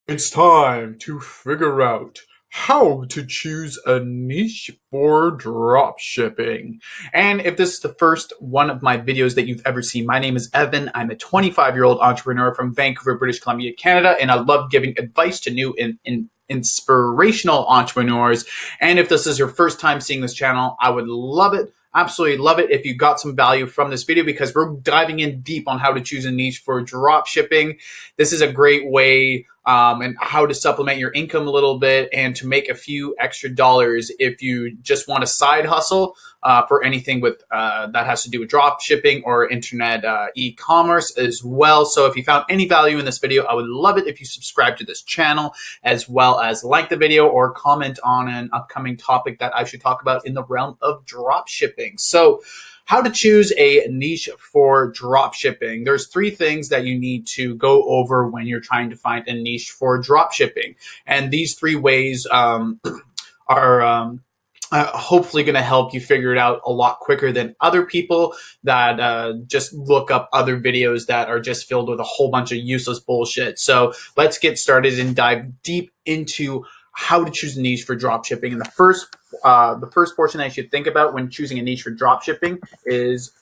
It's time to figure out how to choose a niche for drop shipping. And if this is the first one of my videos that you've ever seen, my name is Evan. I'm a 25-year-old entrepreneur from Vancouver, British Columbia, Canada, and I love giving advice to new and inspirational entrepreneurs. And if this is your first time seeing this channel, I would love it. Absolutely love it if you got some value from this video because we're diving in deep on how to choose a niche for drop shipping. This is a great way and how to supplement your income a little bit and to make a few extra dollars if you just want a side hustle for anything with that has to do with drop shipping or internet e-commerce as well. So if you found any value in this video, I would love it if you subscribe to this channel as well as like the video or comment on an upcoming topic that I should talk about in the realm of drop shipping. So how to choose a niche for drop shipping. There's three things that you need to go over when you're trying to find a niche for drop shipping. And these three ways are hopefully going to help you figure it out a lot quicker than other people that just look up other videos that are just filled with a whole bunch of useless bullshit. So let's get started and dive deep into how to choose a niche for drop shipping. And the first portion I should think about when choosing a niche for drop shipping is,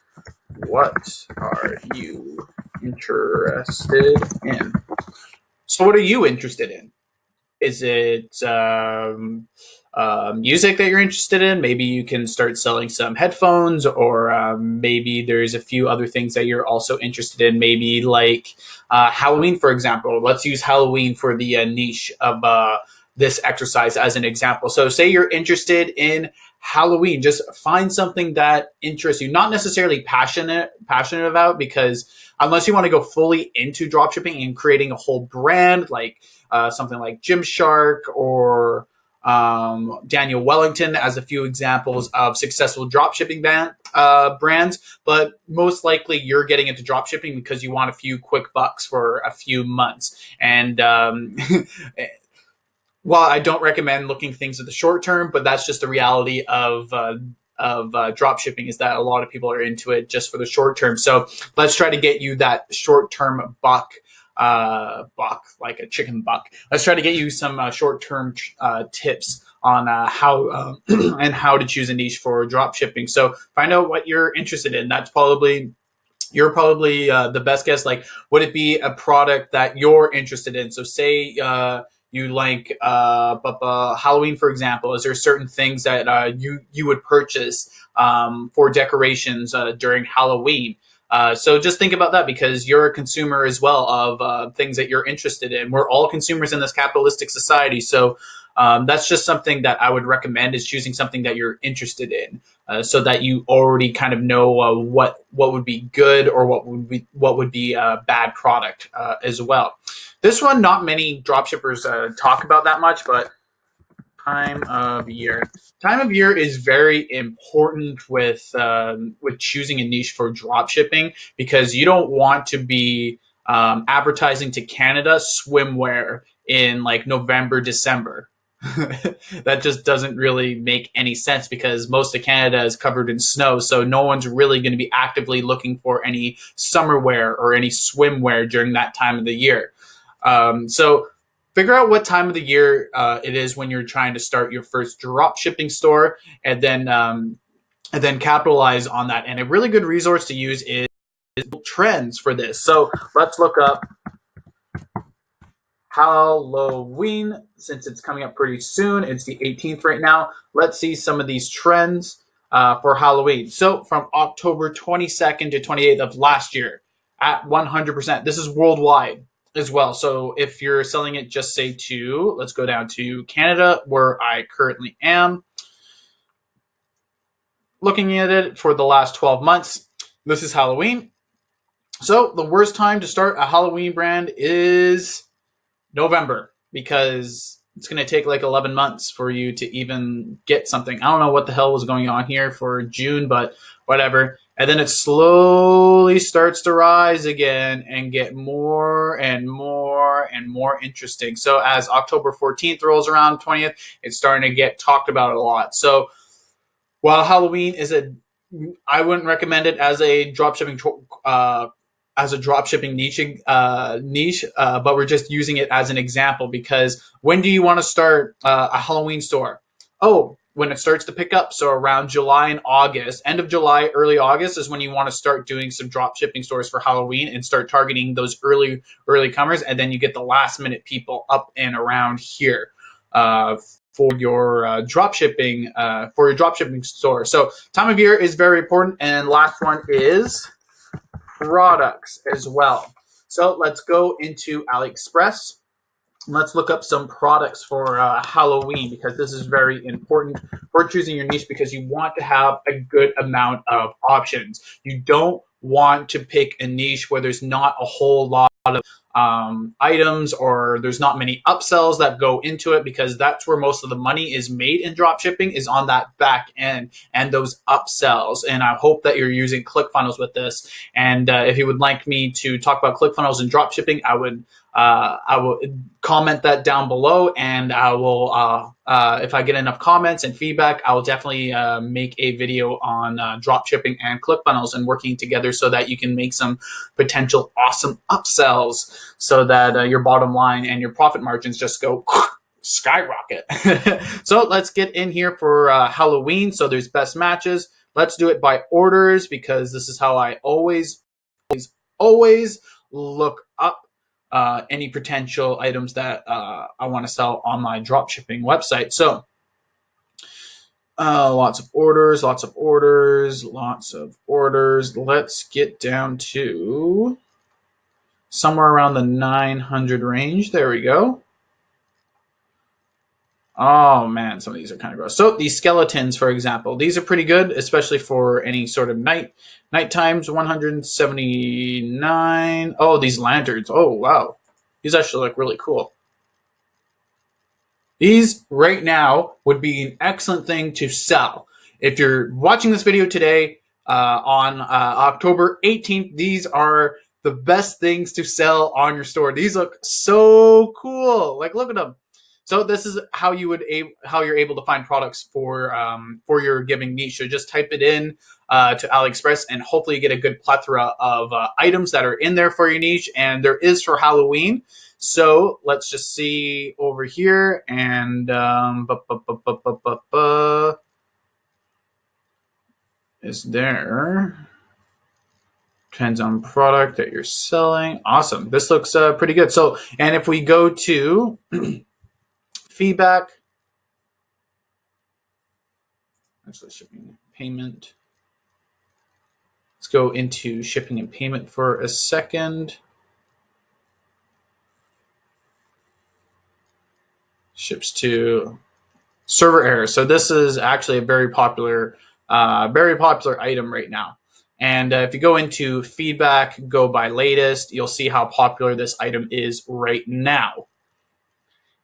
what are you interested in? So what are you interested in? Is it music that you're interested in? Maybe you can start selling some headphones, or maybe there's a few other things that you're also interested in. Maybe like Halloween, for example. Let's use Halloween for the niche of this exercise as an example. So say you're interested in Halloween, just find something that interests you, not necessarily passionate about, because unless you want to go fully into dropshipping and creating a whole brand, like something like Gymshark or Daniel Wellington as a few examples of successful dropshipping brands. But most likely you're getting into dropshipping because you want a few quick bucks for a few months. And while I don't recommend looking things at the short term, but that's just the reality of drop shipping, is that a lot of people are into it just for the short term. So let's try to get you that short term buck, like a chicken buck. Let's try to get you some short term tips on how and how to choose a niche for drop shipping. So find out what you're interested in. You're probably the best guess. Like, would it be a product that you're interested in? So say you like Halloween, for example. Is there certain things that you would purchase for decorations during Halloween? So just think about that, because you're a consumer as well of things that you're interested in. We're all consumers in this capitalistic society. So that's just something that I would recommend, is choosing something that you're interested in, so that you already kind of know what would be good or what would be a bad product as well. This one, not many dropshippers talk about that much, but time of year. Time of year is very important with choosing a niche for drop shipping, because you don't want to be advertising to Canada swimwear in like November, December. That just doesn't really make any sense, because most of Canada is covered in snow, so no one's really going to be actively looking for any summer wear or any swimwear during that time of the year. So figure out what time of the year it is when you're trying to start your first drop shipping store, and then capitalize on that. And a really good resource to use is trends for this. So let's look up Halloween, since it's coming up pretty soon. It's the 18th right now. Let's see some of these trends for Halloween. So from October 22nd to 28th of last year, at 100%. This is worldwide as well. So if you're selling it, just say to, let's go down to Canada, where I currently am. Looking at it for the last 12 months, this is Halloween. So the worst time to start a Halloween brand is November, because it's going to take like 11 months for you to even get something. I don't know what the hell was going on here for June, but whatever. And then it slowly starts to rise again and get more and more and more interesting. So as October 14th rolls around, 20th, it's starting to get talked about a lot. So while Halloween is I wouldn't recommend it as a dropshipping as a drop shipping niche, but we're just using it as an example because when do you want to start a Halloween store? Oh, when it starts to pick up. So around July and August, end of July, early August is when you want to start doing some drop shipping stores for Halloween and start targeting those early comers, and then you get the last minute people up and around here. For your drop shipping store. So time of year is very important. And last one is products as well. So let's go into AliExpress. Let's look up some products for Halloween because this is very important for choosing your niche because you want to have a good amount of options. You don't want to pick a niche where there's not a whole lot of items or there's not many upsells that go into it because that's where most of the money is made in drop shipping is on that back end and those upsells. And I hope that you're using ClickFunnels with this. And if you would like me to talk about ClickFunnels and drop shipping, I will comment that down below, and I will, if I get enough comments and feedback, I will definitely make a video on drop shipping and ClickFunnels and working together so that you can make some potential awesome upsells so that your bottom line and your profit margins just go skyrocket. So let's get in here for Halloween. So there's best matches. Let's do it by orders because this is how I always look up any potential items that I want to sell on my dropshipping website. So lots of orders. Let's get down to somewhere around the 900 range. There we go. Oh man, some of these are kind of gross. So these skeletons, for example, these are pretty good, especially for any sort of night times. 179. Oh, these lanterns. Oh wow, these actually look really cool. These right now would be an excellent thing to sell. If you're watching this video today on October 18th, these are the best things to sell on your store. These look so cool. Like, look at them. So this is how you're able to find products for your giving niche. So just type it in to AliExpress, and hopefully you get a good plethora of items that are in there for your niche. And there is for Halloween. So let's just see over here, and is there? Depends on product that you're selling. Awesome. This looks pretty good. So, and if we go to feedback, actually shipping payment. Let's go into shipping and payment for a second. Ships to server error. So this is actually a very popular item right now. And if you go into feedback, go by latest, you'll see how popular this item is right now.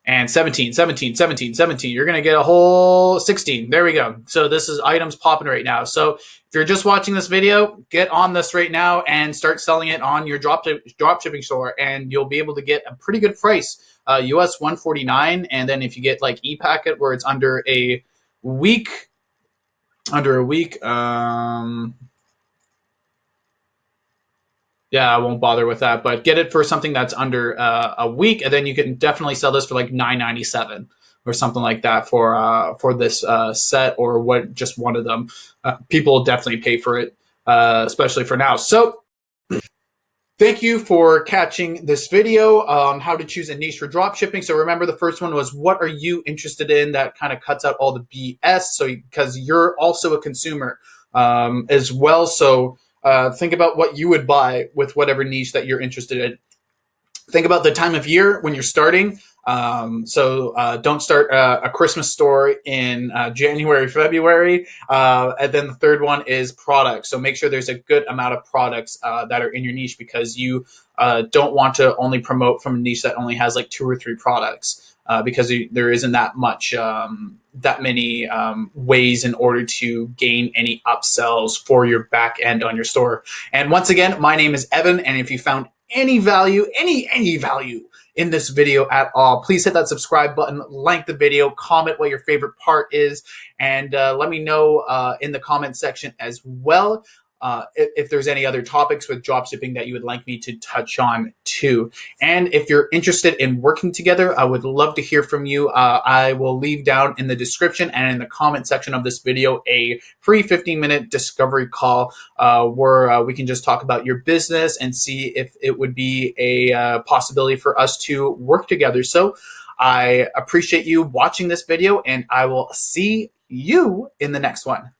And 17, 17, 17, 17. You're going to get a whole 16. There we go. So this is items popping right now. So if you're just watching this video, get on this right now and start selling it on your drop shipping store, and you'll be able to get a pretty good price. US 149, and then if you get like e-packet where it's under a week, yeah, I won't bother with that, but get it for something that's under a week, and then you can definitely sell this for like $9.97 or something like that for this set or just one of them. People will definitely pay for it, especially for now. So thank you for catching this video on how to choose a niche for dropshipping. So remember, the first one was what are you interested in? That kind of cuts out all the BS. So because you're also a consumer as well. So think about what you would buy with whatever niche that you're interested in. Think about the time of year when you're starting. Don't start a Christmas store in January, February. And then the third one is products. So make sure there's a good amount of products that are in your niche because you don't want to only promote from a niche that only has like 2 or 3 products. Because there isn't that many ways in order to gain any upsells for your back end on your store. And once again, my name is Evan, and if you found any value, any value in this video at all, please hit that subscribe button, like the video, comment what your favorite part is, and let me know in the comment section as well. if there's any other topics with dropshipping that you would like me to touch on too. And if you're interested in working together, I would love to hear from you. I will leave down in the description and in the comment section of this video a free 15-minute discovery call where we can just talk about your business and see if it would be a possibility for us to work together. So I appreciate you watching this video, and I will see you in the next one.